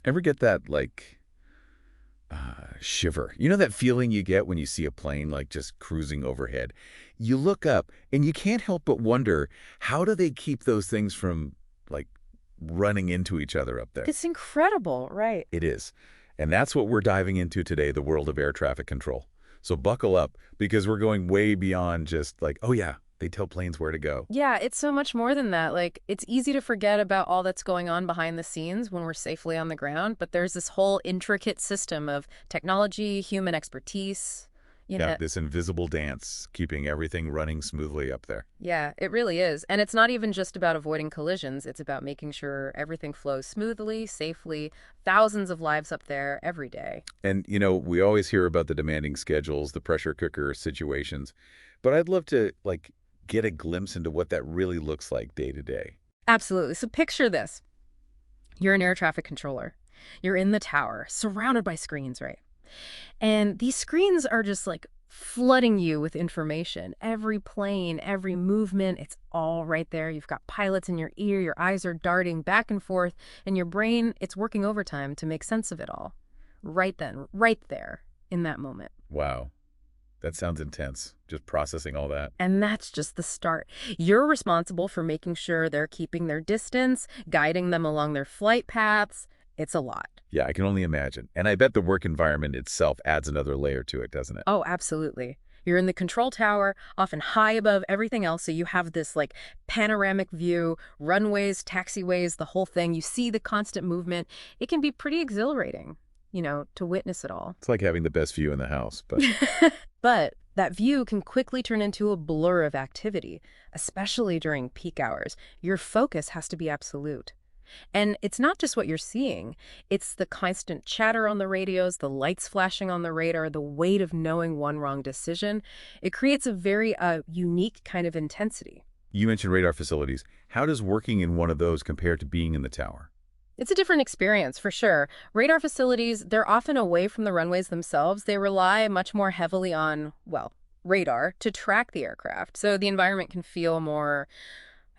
Ever get that, like, shiver? You know that feeling you get when you see a plane, like, just cruising overhead? You look up, and you can't help but wonder, how do they keep those things from, like, running into each other up there? It's incredible, right? It is. And that's what we're diving into today, the world of air traffic control. So buckle up, because we're going way beyond just like, oh yeah, they tell planes where to go. Yeah, it's so much more than that. Like, it's easy to forget about all that's going on behind the scenes when we're safely on the ground, but there's this whole intricate system of technology, human expertise. You Yeah, know, this invisible dance, keeping everything running smoothly up there. yeah, it really is. And it's not even just about avoiding collisions. It's about making sure everything flows smoothly, safely, thousands of lives up there every day. And, we always hear about the demanding schedules, the pressure cooker situations, but I'd love to, like, get a glimpse into what that really looks like day to day. Absolutely. So picture this. You're an air traffic controller. You're in the tower, surrounded by screens, right? And these screens are just like flooding you with information. Every plane, every movement, it's all right there. You've got pilots in your ear, your eyes are darting back and forth, and your brain, it's working overtime to make sense of it all. Right then, right there, in that moment. Wow, that sounds intense, just processing all that. And that's just the start. You're responsible for making sure they're keeping their distance, guiding them along their flight paths. It's a lot. Yeah, I can only imagine. And I bet the work environment itself adds another layer to it, doesn't it? Oh, absolutely. You're in the control tower, often high above everything else, so you have this like panoramic view, runways, taxiways, the whole thing. You see the constant movement. It can be pretty exhilarating, to witness it all. It's like having the best view in the house, but But that view can quickly turn into a blur of activity, especially during peak hours. Your focus has to be absolute. And it's not just what you're seeing. It's the constant chatter on the radios, the lights flashing on the radar, the weight of knowing one wrong decision. It creates a very unique kind of intensity. you mentioned radar facilities. How does working in one of those compare to being in the tower? It's a different experience, for sure. Radar facilities, they're often away from the runways themselves. They rely much more heavily on, well, radar to track the aircraft. So the environment can feel more,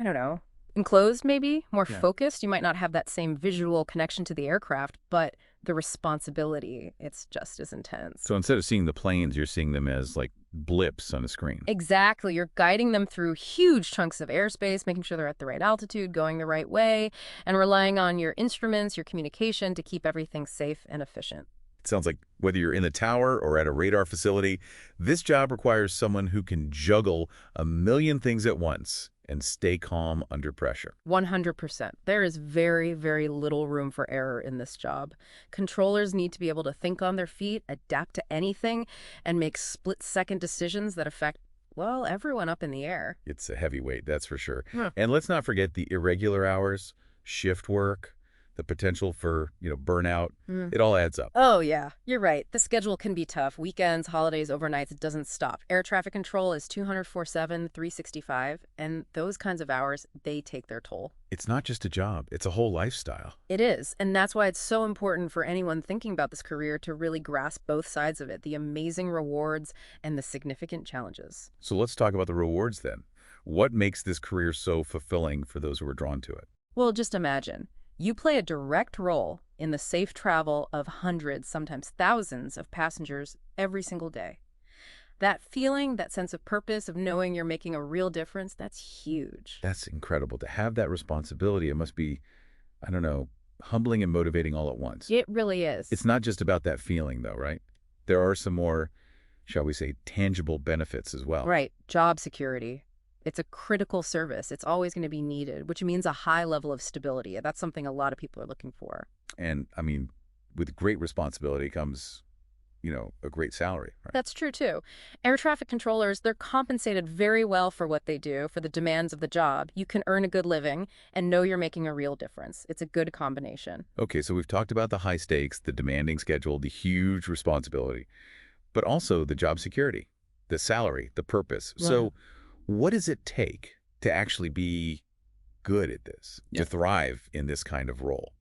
I don't know, enclosed maybe, more Yeah. focused. You might not have that same visual connection to the aircraft, but the responsibility, it's just as intense. So instead of seeing the planes, you're seeing them as like blips on a screen. Exactly. You're guiding them through huge chunks of airspace, making sure they're at the right altitude, going the right way, and relying on your instruments, your communication to keep everything safe and efficient. It sounds like whether you're in the tower or at a radar facility, this job requires someone who can juggle a million things at once and stay calm under pressure. 100%. There is very, very little room for error in this job. Controllers need to be able to think on their feet, adapt to anything, and make split-second decisions that affect, well, everyone up in the air. It's a heavyweight, that's for sure. Huh. And let's not forget the irregular hours, shift work, the potential for, burnout. Hmm. It all adds up. Oh, yeah, you're right. The schedule can be tough. Weekends, holidays, overnights, it doesn't stop. Air traffic control is 204/7, 365, and those kinds of hours, they take their toll. It's not just a job, it's a whole lifestyle. It is, and that's why it's so important for anyone thinking about this career to really grasp both sides of it, the amazing rewards and the significant challenges. So let's talk about the rewards then. What makes this career so fulfilling for those who are drawn to it? Well, just imagine. You play a direct role in the safe travel of hundreds, sometimes thousands of passengers every single day. That feeling, that sense of purpose, of knowing you're making a real difference, that's huge. That's incredible. To have that responsibility, it must be, I don't know, humbling and motivating all at once. It really is. It's not just about that feeling, though, right? There are some more, shall we say, tangible benefits as well. Right. Job security. It's a critical service. It's always going to be needed, which means a high level of stability. That's something a lot of people are looking for. And, I mean, with great responsibility comes, a great salary, right? That's true, too. Air traffic controllers, they're compensated very well for what they do, for the demands of the job. You can earn a good living and know you're making a real difference. It's a good combination. Okay, so we've talked about the high stakes, the demanding schedule, the huge responsibility, but also the job security, the salary, the purpose. Yeah. So what does it take to actually be good at this, Yeah. to thrive in this kind of role?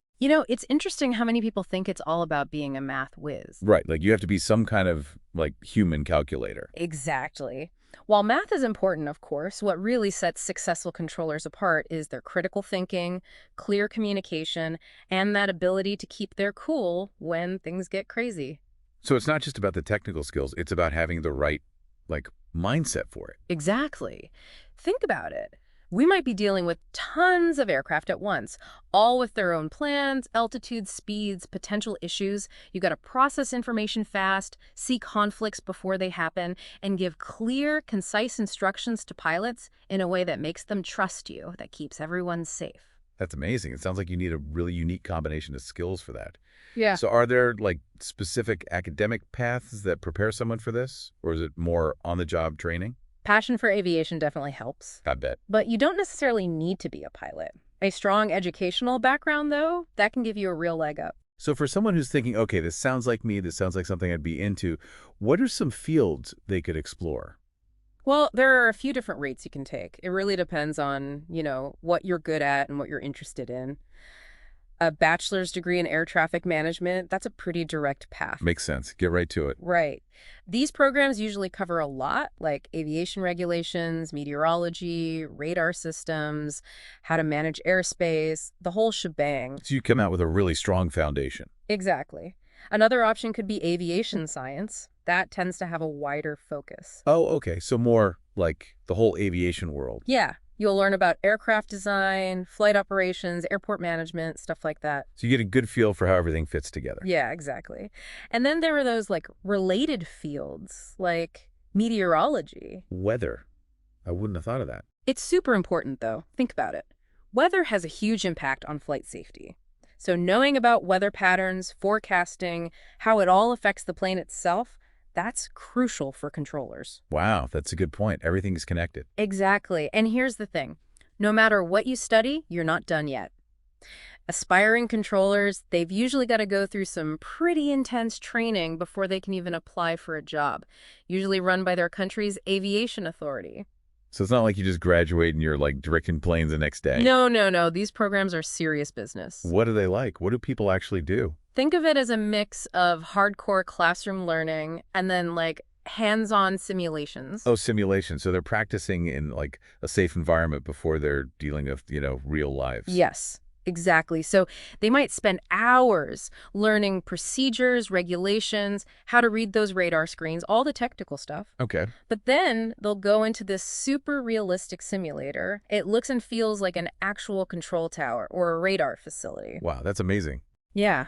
It's interesting how many people think it's all about being a math whiz. Right, like you have to be some kind of like human calculator. Exactly. While math is important, of course, what really sets successful controllers apart is their critical thinking, clear communication, and that ability to keep their cool when things get crazy. So it's not just about the technical skills, it's about having the right, like, mindset for it. Exactly. Think about it. We might be dealing with tons of aircraft at once, all with their own plans, altitudes, speeds, potential issues. You got to process information fast, see conflicts before they happen, and give clear, concise instructions to pilots in a way that makes them trust you, that keeps everyone safe. That's amazing. It sounds like you need a really unique combination of skills for that. Yeah. So are there, like, specific academic paths that prepare someone for this? Or is it more on-the-job training? Passion for aviation definitely helps, I bet. but you don't necessarily need to be a pilot. A strong educational background, though, that can give you a real leg up. So for someone who's thinking, okay, this sounds like me, this sounds like something I'd be into, what are some fields they could explore? Well, there are a few different rates you can take. It really depends on, what you're good at and what you're interested in. A bachelor's degree in air traffic management, that's a pretty direct path. Makes sense. Get right to it. Right. These programs usually cover a lot, like aviation regulations, meteorology, radar systems, how to manage airspace, the whole shebang. So you come out with a really strong foundation. Exactly. Another option could be aviation science. That tends to have a wider focus. Oh, okay. So more like the whole aviation world. Yeah, you'll learn about aircraft design, flight operations, airport management, stuff like that. So you get a good feel for how everything fits together. Yeah, exactly. And then there are those like related fields, like meteorology. Weather. I wouldn't have thought of that. It's super important, though. Think about it. Weather has a huge impact on flight safety. So knowing about weather patterns, forecasting, how it all affects the plane itself, that's crucial for controllers. Wow, that's a good point. Everything is connected. Exactly. And here's the thing. No matter what you study, you're not done yet. Aspiring controllers, they've usually got to go through some pretty intense training before they can even apply for a job, usually run by their country's aviation authority. So it's not like you just graduate and you're like directing planes the next day. No, no, no. These programs are serious business. What are they like? What do people actually do? Think of it as a mix of hardcore classroom learning and then like hands-on simulations. Oh, simulation. So they're practicing in like a safe environment before they're dealing with, real lives. Yes, exactly. So they might spend hours learning procedures, regulations, how to read those radar screens, all the technical stuff. Okay. But then they'll go into this super realistic simulator. It looks and feels like an actual control tower or a radar facility. Wow, that's amazing. Yeah.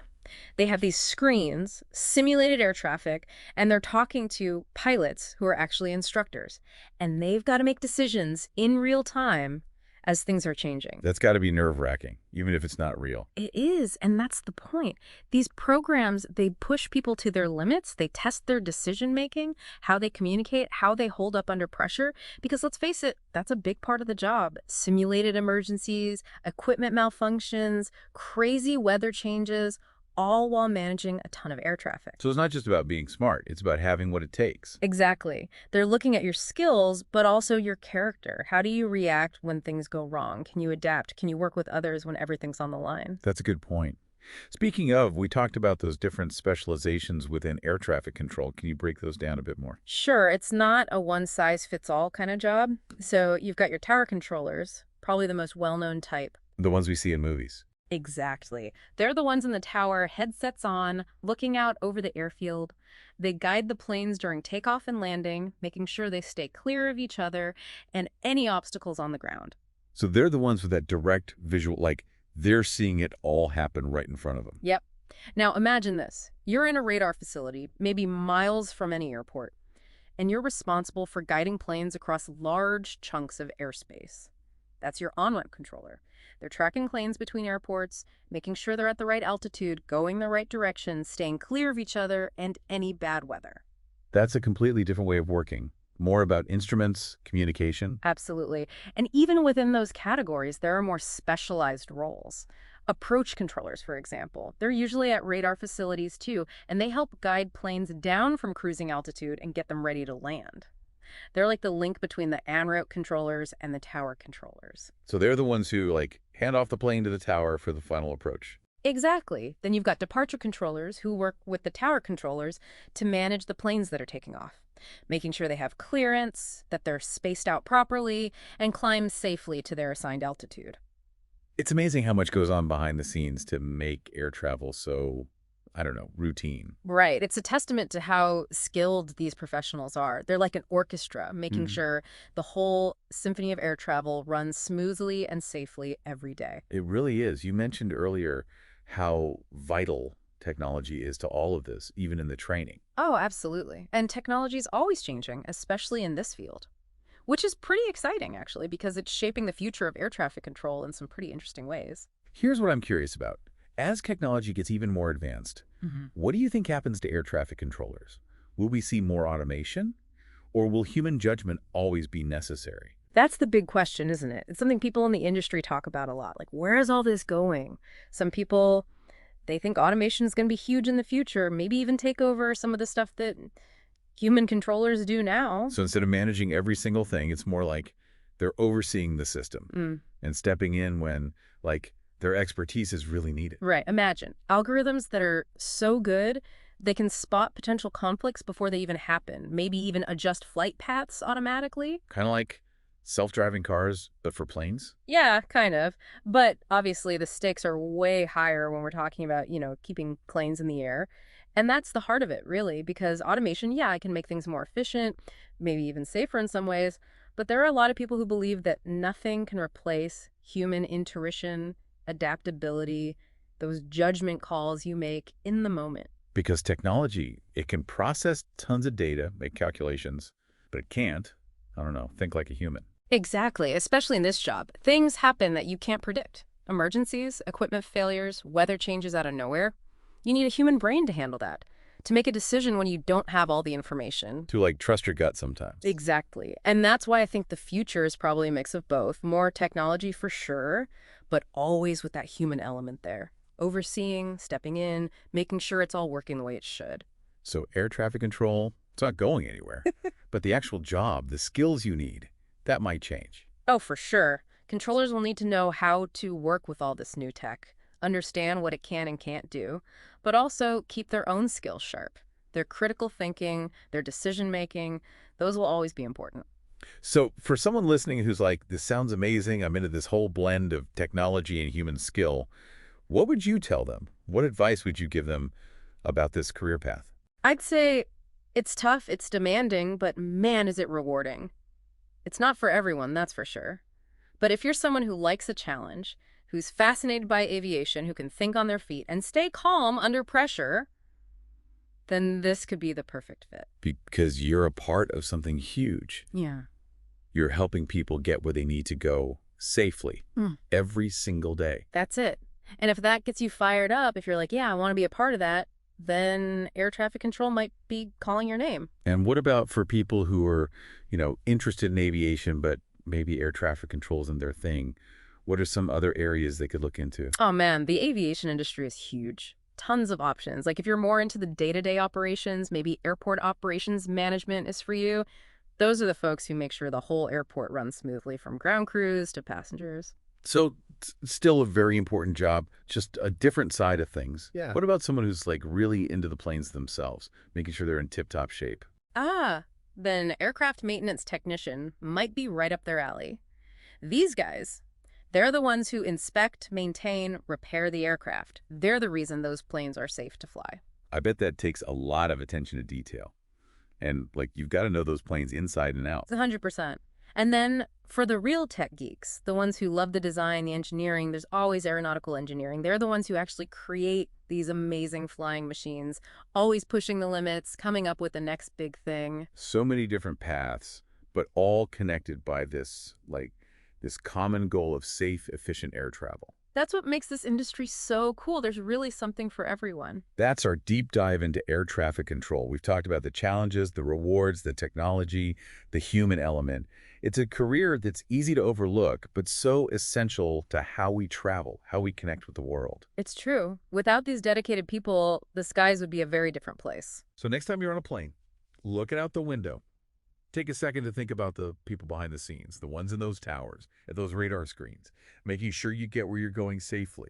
They have these screens, simulated air traffic, and they're talking to pilots who are actually instructors. And they've got to make decisions in real time as things are changing. That's got to be nerve-wracking, even if it's not real. It is, and that's the point. These programs, they push people to their limits. They test their decision-making, how they communicate, how they hold up under pressure. Because let's face it, that's a big part of the job. Simulated emergencies, equipment malfunctions, crazy weather changes, all while managing a ton of air traffic. So it's not just about being smart. It's about having what it takes. Exactly. They're looking at your skills, but also your character. How do you react when things go wrong? Can you adapt? Can you work with others when everything's on the line? That's a good point. Speaking of, we talked about those different specializations within air traffic control. Can you break those down a bit more? Sure, it's not a one-size-fits-all kind of job. So you've got your tower controllers, probably the most well-known type. The ones we see in movies. Exactly. They're the ones in the tower, headsets on, looking out over the airfield. They guide the planes during takeoff and landing, making sure they stay clear of each other and any obstacles on the ground. So they're the ones with that direct visual, like they're seeing it all happen right in front of them. Yep. Now imagine this. You're in a radar facility, maybe miles from any airport, and you're responsible for guiding planes across large chunks of airspace. That's your on-ramp controller. They're tracking planes between airports, making sure they're at the right altitude, going the right direction, staying clear of each other, and any bad weather. That's a completely different way of working. More about instruments, communication. Absolutely. And even within those categories, there are more specialized roles. Approach controllers, for example. They're usually at radar facilities too, and they help guide planes down from cruising altitude and get them ready to land. They're like the link between the en route controllers and the tower controllers. So they're the ones who, like, hand off the plane to the tower for the final approach. Exactly. Then you've got departure controllers who work with the tower controllers to manage the planes that are taking off. making sure they have clearance, that they're spaced out properly, and climb safely to their assigned altitude. It's amazing how much goes on behind the scenes to make air travel so, I don't know, routine. Right. It's a testament to how skilled these professionals are. They're like an orchestra, making Mhm. sure the whole symphony of air travel runs smoothly and safely every day. It really is. You mentioned earlier how vital technology is to all of this, even in the training. Oh, absolutely. And technology is always changing, especially in this field, which is pretty exciting, actually, because it's shaping the future of air traffic control in some pretty interesting ways. Here's what I'm curious about. As technology gets even more advanced, Mhm. what do you think happens to air traffic controllers? Will we see more automation, or will human judgment always be necessary? That's the big question, isn't it? It's something people in the industry talk about a lot. Like, where is all this going? Some people, they think automation is going to be huge in the future, maybe even take over some of the stuff that human controllers do now. So instead of managing every single thing, it's more like they're overseeing the system Mm, and stepping in when, like, their expertise is really needed. right. Imagine algorithms that are so good they can spot potential conflicts before they even happen, maybe even adjust flight paths automatically. Kind of like self-driving cars, but for planes. Yeah, kind of. But obviously, the stakes are way higher when we're talking about, keeping planes in the air. And that's the heart of it, really, because automation, yeah, it can make things more efficient, maybe even safer in some ways. But there are a lot of people who believe that nothing can replace human intuition, adaptability, those judgment calls you make in the moment. Because technology, it can process tons of data, make calculations, but it can't, I don't know, think like a human. Exactly, especially in this job. Things happen that you can't predict. Emergencies, equipment failures, weather changes out of nowhere. You need a human brain to handle that, to make a decision when you don't have all the information. To like trust your gut sometimes. Exactly. And that's why I think the future is probably a mix of both. More technology for sure, but always with that human element there. Overseeing, stepping in, making sure it's all working the way it should. So air traffic control, it's not going anywhere. But the actual job, the skills you need, that might change. Oh, for sure. Controllers will need to know how to work with all this new tech, understand what it can and can't do, but also keep their own skills sharp. Their critical thinking, their decision making, those will always be important. So for someone listening who's like, this sounds amazing, I'm into this whole blend of technology and human skill, what would you tell them? What advice would you give them about this career path? I'd say it's tough, it's demanding, but man, is it rewarding. It's not for everyone, that's for sure. But if you're someone who likes a challenge, who's fascinated by aviation, who can think on their feet and stay calm under pressure, then this could be the perfect fit. Because you're a part of something huge. Yeah. You're helping people get where they need to go safely Mm. every single day. That's it. And if that gets you fired up, if you're like, yeah, I want to be a part of that, then air traffic control might be calling your name. And what about for people who are, interested in aviation, but maybe air traffic control isn't their thing? What are some other areas they could look into? Oh man, the aviation industry is huge. Tons of options. Like if you're more into the day-to-day operations, maybe airport operations management is for you. Those are the folks who make sure the whole airport runs smoothly from ground crews to passengers. So still a very important job, just a different side of things. Yeah. What about someone who's like really into the planes themselves, making sure they're in tip-top shape? Ah, then aircraft maintenance technician might be right up their alley. These guys, they're the ones who inspect, maintain, repair the aircraft. They're the reason those planes are safe to fly. I bet that takes a lot of attention to detail. And like you've got to know those planes inside and out. It's 100%. And then for the real tech geeks, the ones who love the design, the engineering, there's always aeronautical engineering. They're the ones who actually create these amazing flying machines, always pushing the limits, coming up with the next big thing. So many different paths, but all connected by this common goal of safe, efficient air travel. That's what makes this industry so cool. There's really something for everyone. That's our deep dive into air traffic control. We've talked about the challenges, the rewards, the technology, the human element. It's a career that's easy to overlook, but so essential to how we travel, how we connect with the world. It's true. Without these dedicated people, the skies would be a very different place. So next time you're on a plane, looking out the window, take a second to think about the people behind the scenes, the ones in those towers, at those radar screens, making sure you get where you're going safely.